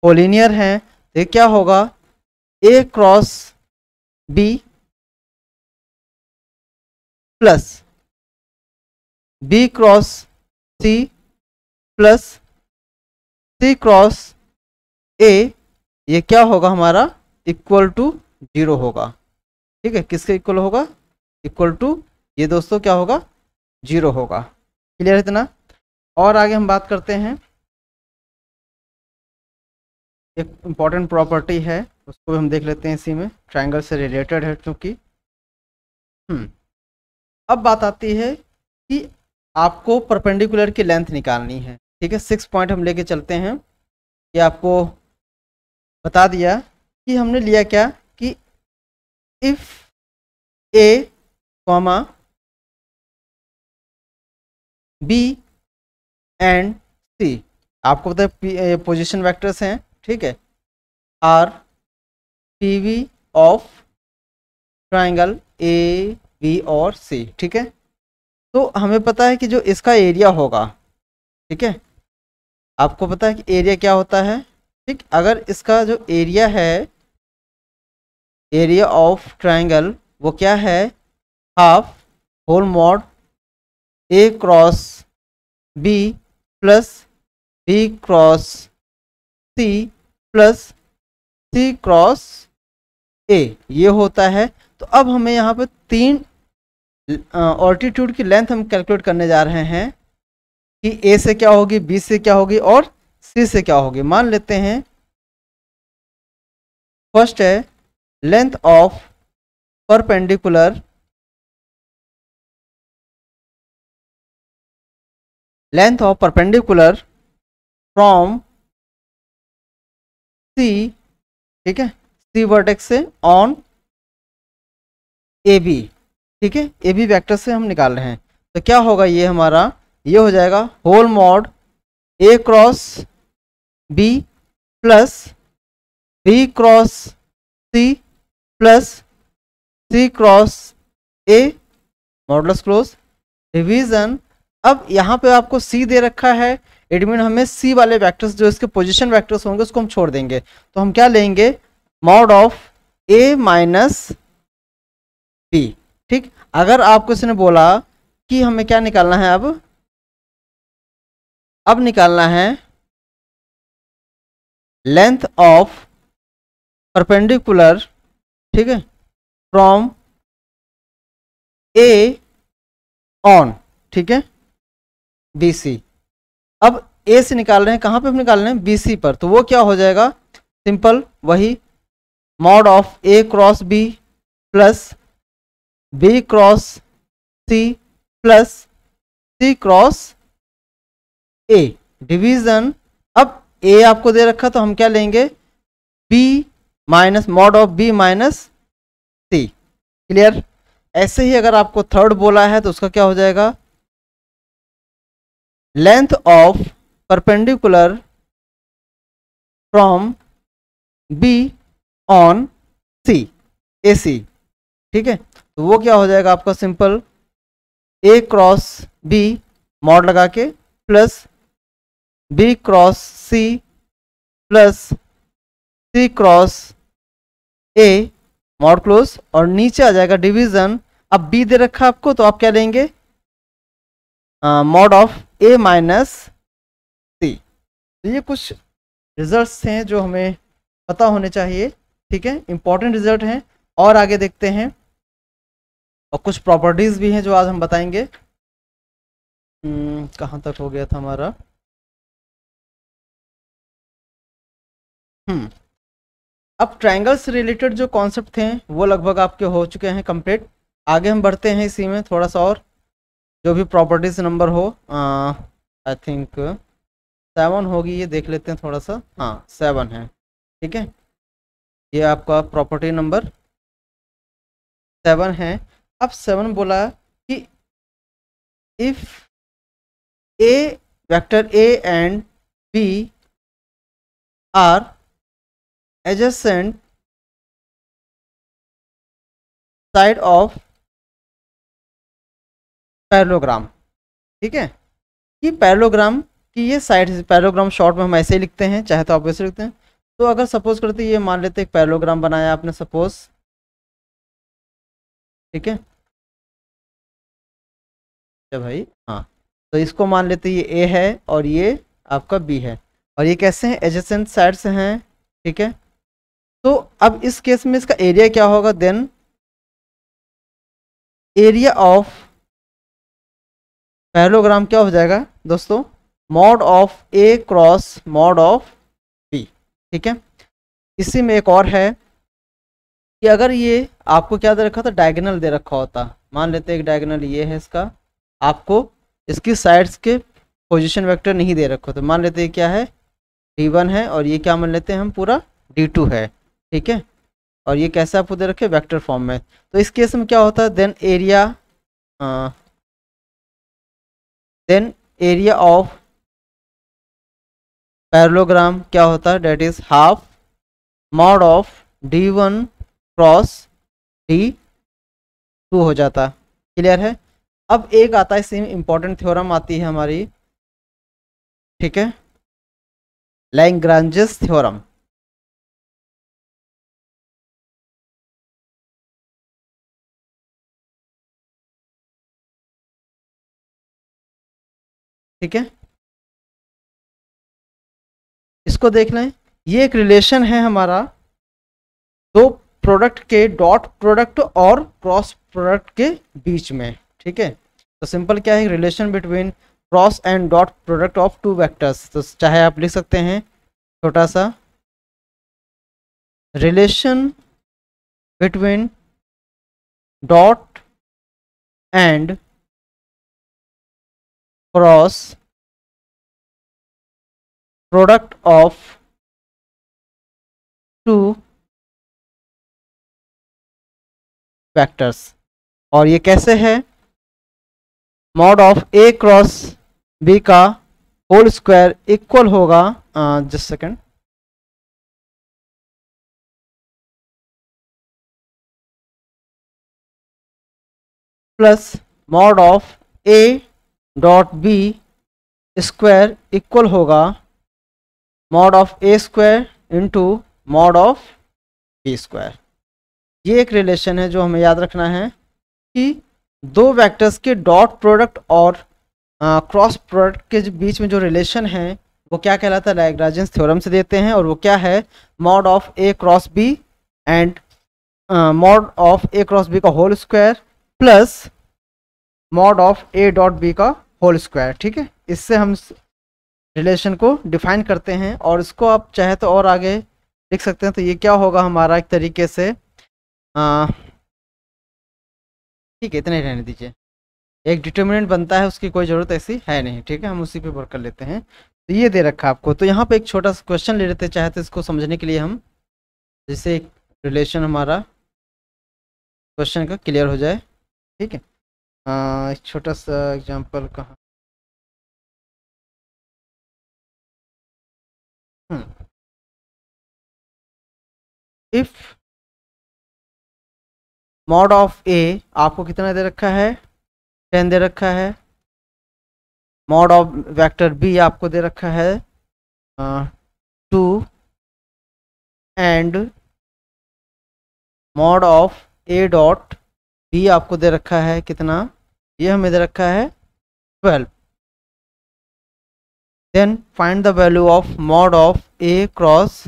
कोलिनियर है तो क्या होगा? A cross B plus B cross C plus C cross A, ये क्या होगा हमारा? इक्वल टू 0 होगा। ठीक है, किसके इक्वल होगा? इक्वल टू, ये दोस्तों क्या होगा? 0 होगा। क्लियर है इतना? और आगे हम बात करते हैं, एक इम्पॉर्टेंट प्रॉपर्टी है उसको भी हम देख लेते हैं इसी में, ट्रायंगल से रिलेटेड है चूँकि। अब बात आती है कि आपको परपेंडिकुलर की लेंथ निकालनी है। ठीक है, 6 पॉइंट हम लेके चलते हैं। ये आपको बता दिया कि हमने लिया क्या कि if A comma B and C, आपको पता है पोजीशन वेक्टर्स हैं। ठीक है, are P V of triangle A B और सी। ठीक है, तो हमें पता है कि जो इसका एरिया होगा, ठीक है, आपको पता है कि एरिया क्या होता है। ठीक, अगर इसका जो एरिया है, एरिया ऑफ ट्राइंगल, वो क्या है? Half whole mod A cross B plus B cross C plus C cross A, ये होता है। तो अब हमें यहाँ पे 3 ऑल्टीट्यूड की लेंथ हम कैलकुलेट करने जा रहे हैं कि ए से क्या होगी, बी से क्या होगी और सी से क्या होगी। मान लेते हैं फर्स्ट है length of perpendicular, length of perpendicular from C, ठीक है, सी वर्टेक्स से ऑन ए बी। ठीक है, ए बी वेक्टर से हम निकाल रहे हैं, तो क्या होगा? ये हमारा ये हो जाएगा whole mod A cross B plus B cross C plus C cross A modulus close division. अब यहाँ पे आपको सी दे रखा है, इट मीन हमें सी वाले वेक्टर्स जो इसके पोजीशन वेक्टर्स होंगे उसको हम छोड़ देंगे। तो हम क्या लेंगे? Mod of A minus B. ठीक, अगर आपको इसने बोला कि हमें क्या निकालना है, अब निकालना है लेंथ ऑफ परपेंडिकुलर, ठीक है, फ्रॉम ए ऑन, ठीक है, बी सी। अब ए से निकाल रहे हैं, कहाँ पे हम निकाल रहे हैं, बी सी पर, तो वो क्या हो जाएगा, सिंपल वही mod of A cross B plus B cross C plus C cross A division. अब ए आपको दे रखा तो हम क्या लेंगे, B minus mod of B minus C. Clear. ऐसे ही अगर आपको थर्ड बोला है तो उसका क्या हो जाएगा, length of perpendicular from B on C A C. ठीक है, तो वो क्या हो जाएगा आपका, simple A cross B mod लगा के plus B cross C plus C cross A mod close, और नीचे आ जाएगा डिवीजन। अब बी दे रखा आपको तो आप क्या लेंगे, मॉड ऑफ ए माइनस सी। तो ये कुछ रिजल्ट्स हैं जो हमें पता होने चाहिए। ठीक है, इंपॉर्टेंट रिजल्ट हैं। और आगे देखते हैं, और कुछ प्रॉपर्टीज भी हैं जो आज हम बताएंगे। कहाँ तक हो गया था हमारा, अब ट्रायंगल से रिलेटेड जो कॉन्सेप्ट थे वो लगभग आपके हो चुके हैं कंप्लीट। आगे हम बढ़ते हैं इसी में थोड़ा सा, और जो भी प्रॉपर्टीज नंबर हो, आई थिंक 7 होगी, ये देख लेते हैं थोड़ा सा। हाँ 7 है। ठीक है, ये आपका प्रॉपर्टी नंबर 7 है। अब 7 बोला कि if A vector A and B are adjacent side of parallelogram. ठीक है, ये पैरेललोग्राम की ये साइड, पैरेललोग्राम शॉर्ट में हम ऐसे ही लिखते हैं, चाहे तो आप वैसे लिखते हैं। तो अगर सपोज करते ये मान लेते एक पैरेललोग्राम बनाया आपने सपोज, ठीक है क्या भाई, हाँ, तो इसको मान लेते ये ए है और ये आपका बी है, और ये कैसे हैं, एडजेसेंट साइड से हैं। ठीक है, तो अब इस केस में इसका एरिया क्या होगा, देन एरिया ऑफ पैरेललोग्राम क्या हो जाएगा दोस्तों, mod of A cross mod of B. ठीक है, इसी में एक और है कि अगर ये आपको क्या दे रखा था, डायगोनल दे रखा होता, मान लेते हैं एक डायगोनल ये है इसका, आपको इसकी साइड्स के पोजीशन वेक्टर नहीं दे रखा, तो मान लेते हैं क्या है, D1 है, और ये क्या मान लेते हैं हम, पूरा D2 है। ठीक है, और ये कैसे आपको दे रखे, वेक्टर फॉर्म में। तो इस केस में क्या होता है, देन एरिया ऑफ पैरेललोग्राम क्या होता है, that is half mod of D1 cross D2 हो जाता। क्लियर है। अब एक आता है, इसी में इंपॉर्टेंट थ्योरम आती है हमारी, ठीक है, लैग्रांजेस थ्योरम। ठीक है, इसको देख लें, ये एक रिलेशन है हमारा दो प्रोडक्ट के डॉट प्रोडक्ट और क्रॉस प्रोडक्ट के बीच में। ठीक है, तो सिंपल क्या है, relation between cross and dot product of two vectors. तो चाहे आप लिख सकते हैं छोटा सा, relation between dot and cross product of two vectors. और ये कैसे है, mod of A cross B का होल स्क्वायर इक्वल होगा, just second, plus mod of A dot B square equal होगा mod of A square into mod of B square. ये एक रिलेशन है जो हमें याद रखना है कि दो वेक्टर्स के डॉट प्रोडक्ट और क्रॉस प्रोडक्ट के बीच में जो रिलेशन है वो क्या कहलाता है, लैग्रांजेस थ्योरम से देते हैं, और वो क्या है, mod of A cross B and mod of A cross B का whole square plus mod of A dot B का होल स्क्वायर। ठीक है, इससे हम रिलेशन को डिफाइन करते हैं, और इसको आप चाहे तो और आगे लिख सकते हैं। तो ये क्या होगा हमारा एक तरीके से, ठीक है इतना ही रहने दीजिए। एक डिटर्मिनेंट बनता है, उसकी कोई ज़रूरत ऐसी है नहीं, ठीक है, हम उसी पे वर्क कर लेते हैं। तो ये दे रखा है आपको, तो यहाँ पे एक छोटा सा क्वेश्चन ले लेते हैं, चाहे तो इसको समझने के लिए हम, जिससे एक रिलेशन हमारा क्वेश्चन का क्लियर हो जाए। ठीक है, एक छोटा सा एग्जांपल कहाँ, इफ मॉड ऑफ ए आपको कितना दे रखा है, 10 दे रखा है। मॉड ऑफ वेक्टर बी आपको दे रखा है 2, and mod of A dot B आपको दे रखा है कितना, ये हमें दे रखा है 12। Then find the value of mod of A cross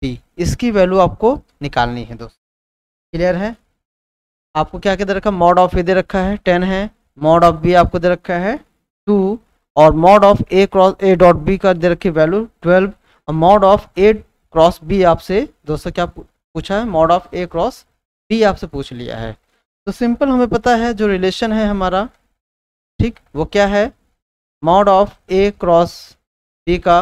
B, इसकी वैल्यू आपको निकालनी है दोस्तों। क्लियर है? आपको क्या क्या दे रखा है, मॉड ऑफ ए दे रखा है 10 है, मॉड ऑफ बी आपको दे रखा है 2, और mod of A cross A dot B का दे रखी वैल्यू 12, और mod of A cross B आपसे दोस्तों क्या पूछा है, mod of A cross B आपसे पूछ लिया है। तो सिंपल हमें पता है जो रिलेशन है हमारा, ठीक, वो क्या है, mod of A cross B का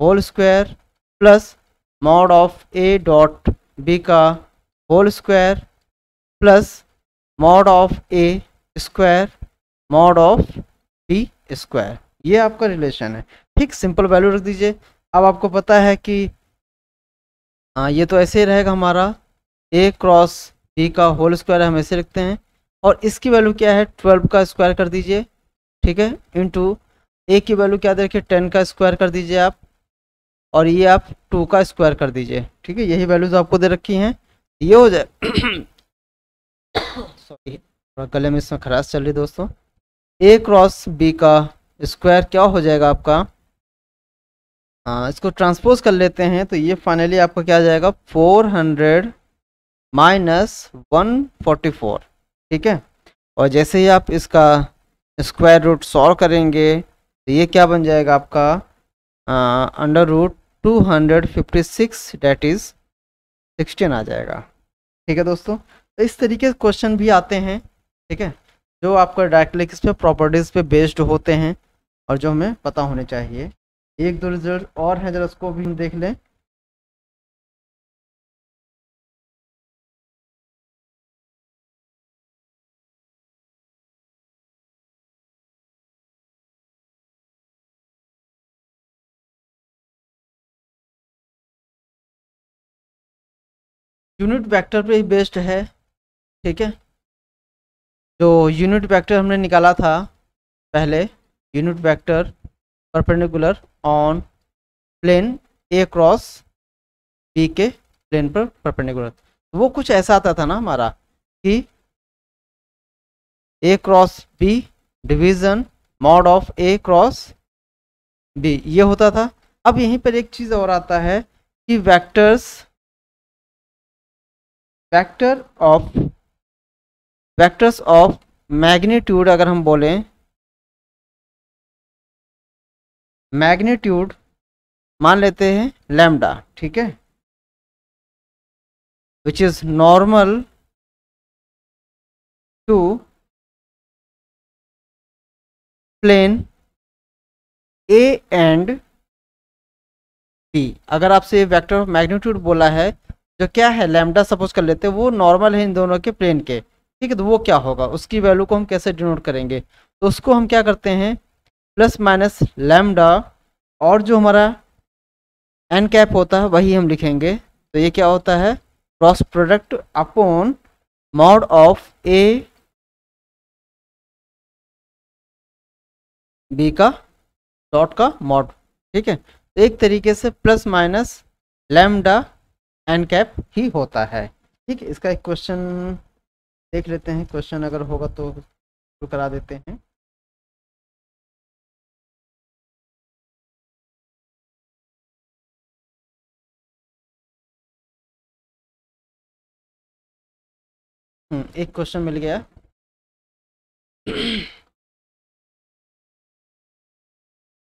whole square plus mod of A dot B का whole square plus mod of A square mod of B square, ये आपका रिलेशन है। ठीक, सिंपल वैल्यू रख दीजिए। अब आपको पता है कि ये तो ऐसे ही रहेगा हमारा, ए क्रॉस बी का होल स्क्वायर हम ऐसे लिखते हैं, और इसकी वैल्यू क्या है 12 का स्क्वायर कर दीजिए, ठीक है, इंटू ए की वैल्यू क्या दे रखिए 10 का स्क्वायर कर दीजिए आप, और ये आप 2 का स्क्वायर कर दीजिए, ठीक है, यही वैल्यूज आपको दे रखी हैं। ये हो जाए सॉरी थोड़ा गले में इसमें खराश चल रही दोस्तों। ए क्रॉस बी का स्क्वायर क्या हो जाएगा आपका, इसको ट्रांसपोज कर लेते हैं, तो ये फाइनली आपका क्या आ जाएगा 400 माइनस 144, ठीक है। और जैसे ही आप इसका स्क्वायर रूट सॉल्व करेंगे तो ये क्या बन जाएगा आपका अंडर रूट 256 डेट इज़ 16 आ जाएगा। ठीक है दोस्तों, तो इस तरीके से क्वेश्चन भी आते हैं, ठीक है, जो आपका डायरेक्टली किस पे प्रॉपर्टीज़ पे बेस्ड होते हैं और जो हमें पता होने चाहिए। एक दो रिजल्ट और हैं, जरा उसको भी हम देख लें। यूनिट वेक्टर पे ही बेस्ड है, ठीक है। जो यूनिट वेक्टर हमने निकाला था पहले, unit vector perpendicular on plane A cross B के प्लेन पर परपेंडिकुलर, वो कुछ ऐसा आता था ना हमारा कि A cross B division mod of A cross B, ये होता था। अब यहीं पर एक चीज़ और आता है कि वेक्टर्स ऑफ मैग्नीट्यूड, अगर हम बोलें मैग्नीट्यूड मान लेते हैं लैम्डा, ठीक है, which is normal to plane A and B. अगर आपसे वेक्टर ऑफ मैग्नीट्यूड बोला है, जो क्या है लैम्डा सपोज कर लेते हैं, वो नॉर्मल है इन दोनों के प्लेन के, ठीक है, तो वो क्या होगा, उसकी वैल्यू को हम कैसे डिनोट करेंगे, तो उसको हम क्या करते हैं प्लस माइनस लैम्डा, और जो हमारा एन कैप होता है वही हम लिखेंगे। तो ये क्या होता है cross product upon mod of A B का डॉट का मॉड, ठीक है। तो एक तरीके से plus minus lambda N cap ही होता है, ठीक है। इसका एक क्वेश्चन देख लेते हैं, क्वेश्चन अगर होगा तो शुरू करा देते हैं। एक क्वेश्चन मिल गया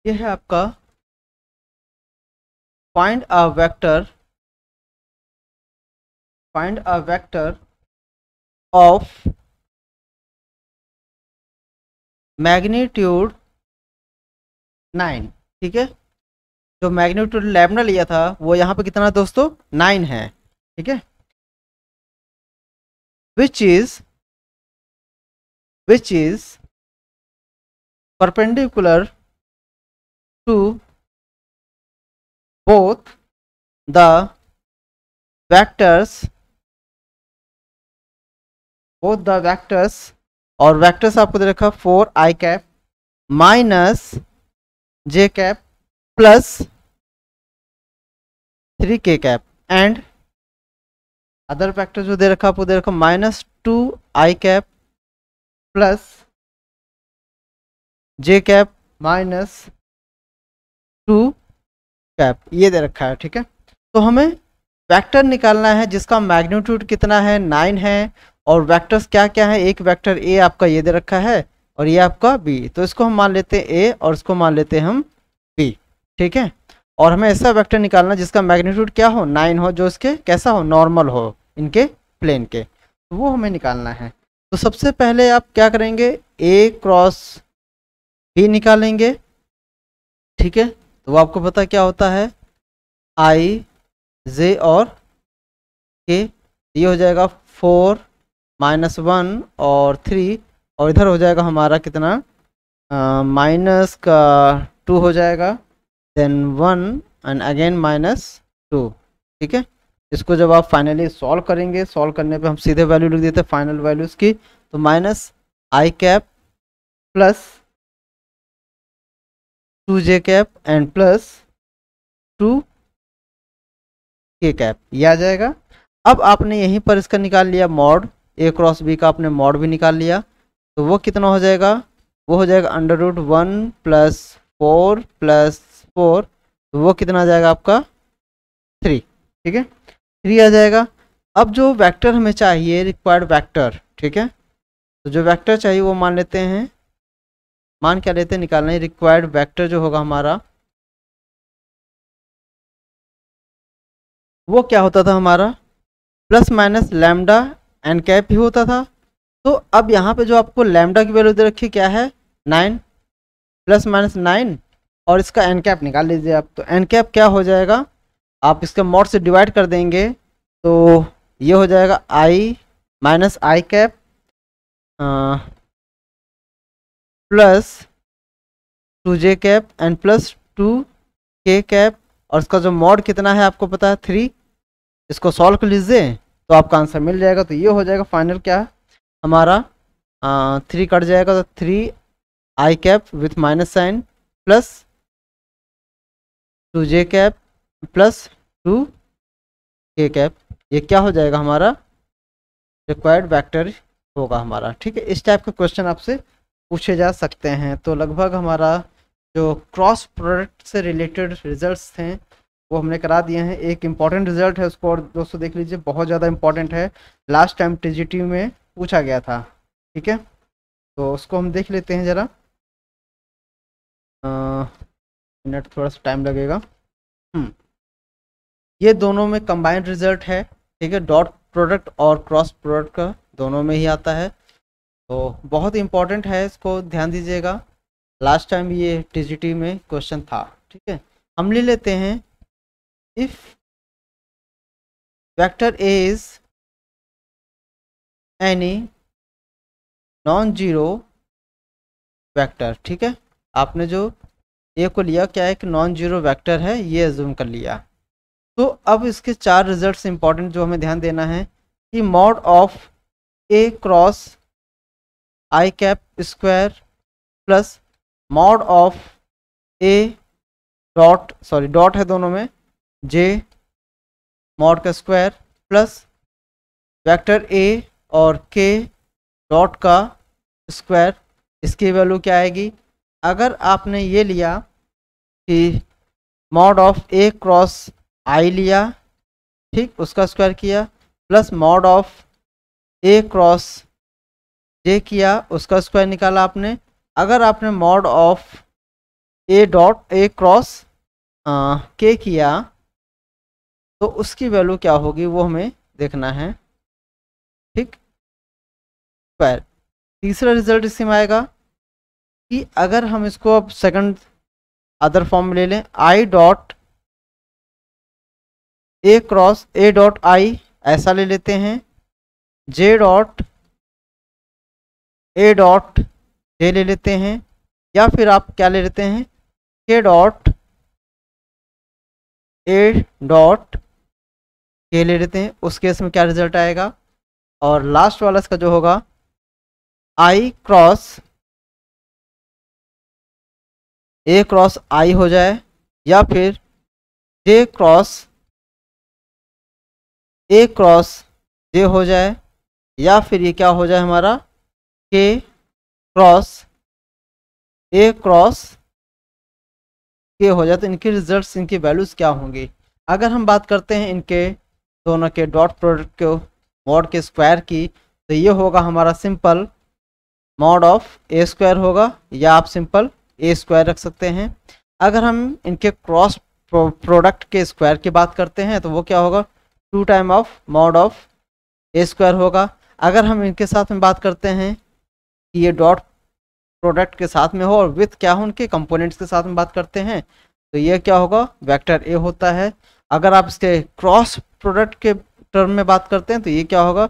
ये है आपका find a vector of magnitude 9। ठीक है, जो मैग्नीट्यूड लैम्डा लिया था वो यहाँ पे कितना दोस्तों 9 है। ठीक है, which is perpendicular to both the vectors और वेक्टर्स आपको दे रखा 4 i cap minus j cap plus 3 k cap and other vector जो दे रखा आपको दे रखा minus 2 i cap plus j cap minus 2 cap, ये दे रखा है। ठीक है, तो हमें वेक्टर निकालना है जिसका मैग्नीट्यूड कितना है 9 है, और वेक्टर्स क्या क्या है, एक वेक्टर a आपका ये दे रखा है और ये आपका b, तो इसको हम मान लेते हैं a और इसको मान लेते हैं हम b। ठीक है, और हमें ऐसा वेक्टर निकालना जिसका मैग्नीट्यूड क्या हो 9 हो, जो इसके कैसा हो नॉर्मल हो इनके प्लेन के, तो वो हमें निकालना है। तो सबसे पहले आप क्या करेंगे, a क्रॉस b निकालेंगे। ठीक है, तो वो आपको पता क्या होता है i j और k, ये हो जाएगा 4 माइनस 1 और 3, और इधर हो जाएगा हमारा कितना माइनस का 2 हो जाएगा, देन 1 एंड अगेन माइनस 2। ठीक है, इसको जब आप फाइनली सॉल्व करेंगे, सॉल्व करने पे हम सीधे वैल्यू लिख देते हैं फाइनल वैल्यूज की, तो minus i cap plus 2j cap and plus 2 k cap, ये आ जाएगा। अब आपने यहीं पर इसका निकाल लिया मॉड, a क्रॉस b का आपने मॉड भी निकाल लिया, तो वो कितना हो जाएगा, वो हो जाएगा √1 प्लस 4 प्लस 4, तो वो कितना आ जाएगा आपका 3। ठीक है, 3 आ जाएगा। अब जो वेक्टर हमें चाहिए रिक्वायर्ड वेक्टर, ठीक है, तो जो वेक्टर चाहिए वो मान लेते हैं, मान क्या लेते हैं, निकालना है रिक्वायर्ड वेक्टर जो होगा हमारा, वो क्या होता था हमारा plus minus lambda N cap ही होता था। तो अब यहाँ पे जो आपको लैम्डा की वैल्यू दे रखी क्या है 9 प्लस माइनस 9, और इसका एन कैप निकाल लीजिए आप, तो एन कैप क्या हो जाएगा, आप इसके मॉड से डिवाइड कर देंगे तो ये हो जाएगा i minus I cap plus 2j cap and plus 2k cap, और इसका जो मॉड कितना है आपको पता है 3, इसको सॉल्व कर लीजिए तो आपका आंसर मिल जाएगा। तो ये हो जाएगा फाइनल क्या हमारा 3 कट जाएगा, तो 3 i cap with minus sign plus 2j cap plus 2k cap, ये क्या हो जाएगा हमारा रिक्वायर्ड वेक्टर होगा हमारा। ठीक है, इस टाइप के क्वेश्चन आपसे पूछे जा सकते हैं। तो लगभग हमारा जो क्रॉस प्रोडक्ट से रिलेटेड रिजल्ट्स थे वो हमने करा दिए हैं। एक इम्पॉर्टेंट रिजल्ट है, उसको और दोस्तों देख लीजिए, बहुत ज़्यादा इम्पॉर्टेंट है, लास्ट टाइम टीजीटी में पूछा गया था। ठीक है, तो उसको हम देख लेते हैं ज़रा, मिनट थोड़ा सा टाइम लगेगा। ये दोनों में कंबाइंड रिजल्ट है। ठीक है, डॉट प्रोडक्ट और क्रॉस प्रोडक्ट का दोनों में ही आता है, तो बहुत इंपॉर्टेंट है, इसको ध्यान दीजिएगा। लास्ट टाइम ये टीजीटी में क्वेश्चन था। ठीक है, हम ले लेते हैं if vector A is any non zero vector. ठीक है, आपने जो ए को लिया क्या है कि नॉन जीरो वेक्टर है, ये अज्यूम कर लिया। तो अब इसके 4 रिजल्ट्स इंपॉर्टेंट जो हमें ध्यान देना है कि mod of A cross I cap square plus mod of A dot, sorry dot है दोनों में, जे मॉड का स्क्वायर प्लस वेक्टर ए और के डॉट का स्क्वायर, इसकी वैल्यू क्या आएगी। अगर आपने ये लिया कि mod of A cross I लिया, ठीक, उसका स्क्वायर किया, plus mod of A cross J किया, उसका स्क्वायर निकाला आपने। अगर आपने mod of A dot A cross K किया तो उसकी वैल्यू क्या होगी वो हमें देखना है, ठीक। स्क्वायर। तीसरा रिजल्ट इसमें आएगा कि अगर हम इसको अब सेकंड अदर फॉर्म में ले लें, I dot A cross A dot I ऐसा ले लेते हैं, J dot A dot J ले लेते हैं, या फिर आप क्या ले लेते हैं, के डॉट ए डॉट के ले लेते हैं। उस केस में क्या रिजल्ट आएगा, और लास्ट वाला इसका जो होगा आई क्रॉस ए क्रॉस आई हो जाए, या फिर जे क्रॉस ए क्रॉस जे हो जाए, या फिर ये क्या हो जाए हमारा के क्रॉस ए क्रॉस के हो जाए। तो इनके रिजल्ट्स, इनकी वैल्यूज़ क्या होंगी। अगर हम बात करते हैं इनके दोनों के डॉट प्रोडक्ट के मॉड के स्क्वायर की, तो ये होगा हमारा simple mod of A square होगा, या आप सिंपल ए स्क्वायर रख सकते हैं। अगर हम इनके क्रॉस प्रोडक्ट के स्क्वायर की बात करते हैं तो वो क्या होगा, 2 time of mod of A square होगा। अगर हम इनके साथ में बात करते हैं कि ये डॉट प्रोडक्ट के साथ में हो और विथ क्या हो उनके कंपोनेंट्स के साथ में बात करते हैं, तो ये क्या होगा, वेक्टर ए होता है। अगर आप इसके क्रॉस प्रोडक्ट के टर्म में बात करते हैं तो ये क्या होगा,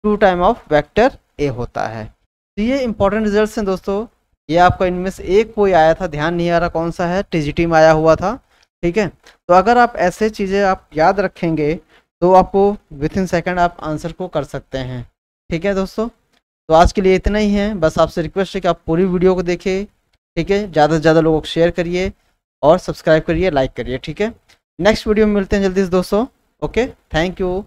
2 टाइम ऑफ वेक्टर ए होता है। तो ये इंपॉर्टेंट रिजल्ट्स हैं दोस्तों। ये आपका इनमें से एक कोई आया था, ध्यान नहीं आ रहा कौन सा है, टीजीटी में आया हुआ था, ठीक है। तो अगर आप ऐसे चीज़ें आप याद रखेंगे तो आपको विथ इन सेकेंड आप आंसर को कर सकते हैं, ठीक है दोस्तों। तो आज के लिए इतना ही है, बस आपसे रिक्वेस्ट है कि आप पूरी वीडियो को देखिए, ठीक है। ज़्यादा से ज़्यादा लोगों को शेयर करिए और सब्सक्राइब करिए, लाइक करिए, ठीक है। नेक्स्ट वीडियो में मिलते हैं जल्दी से दोस्तों। Okay, thank you.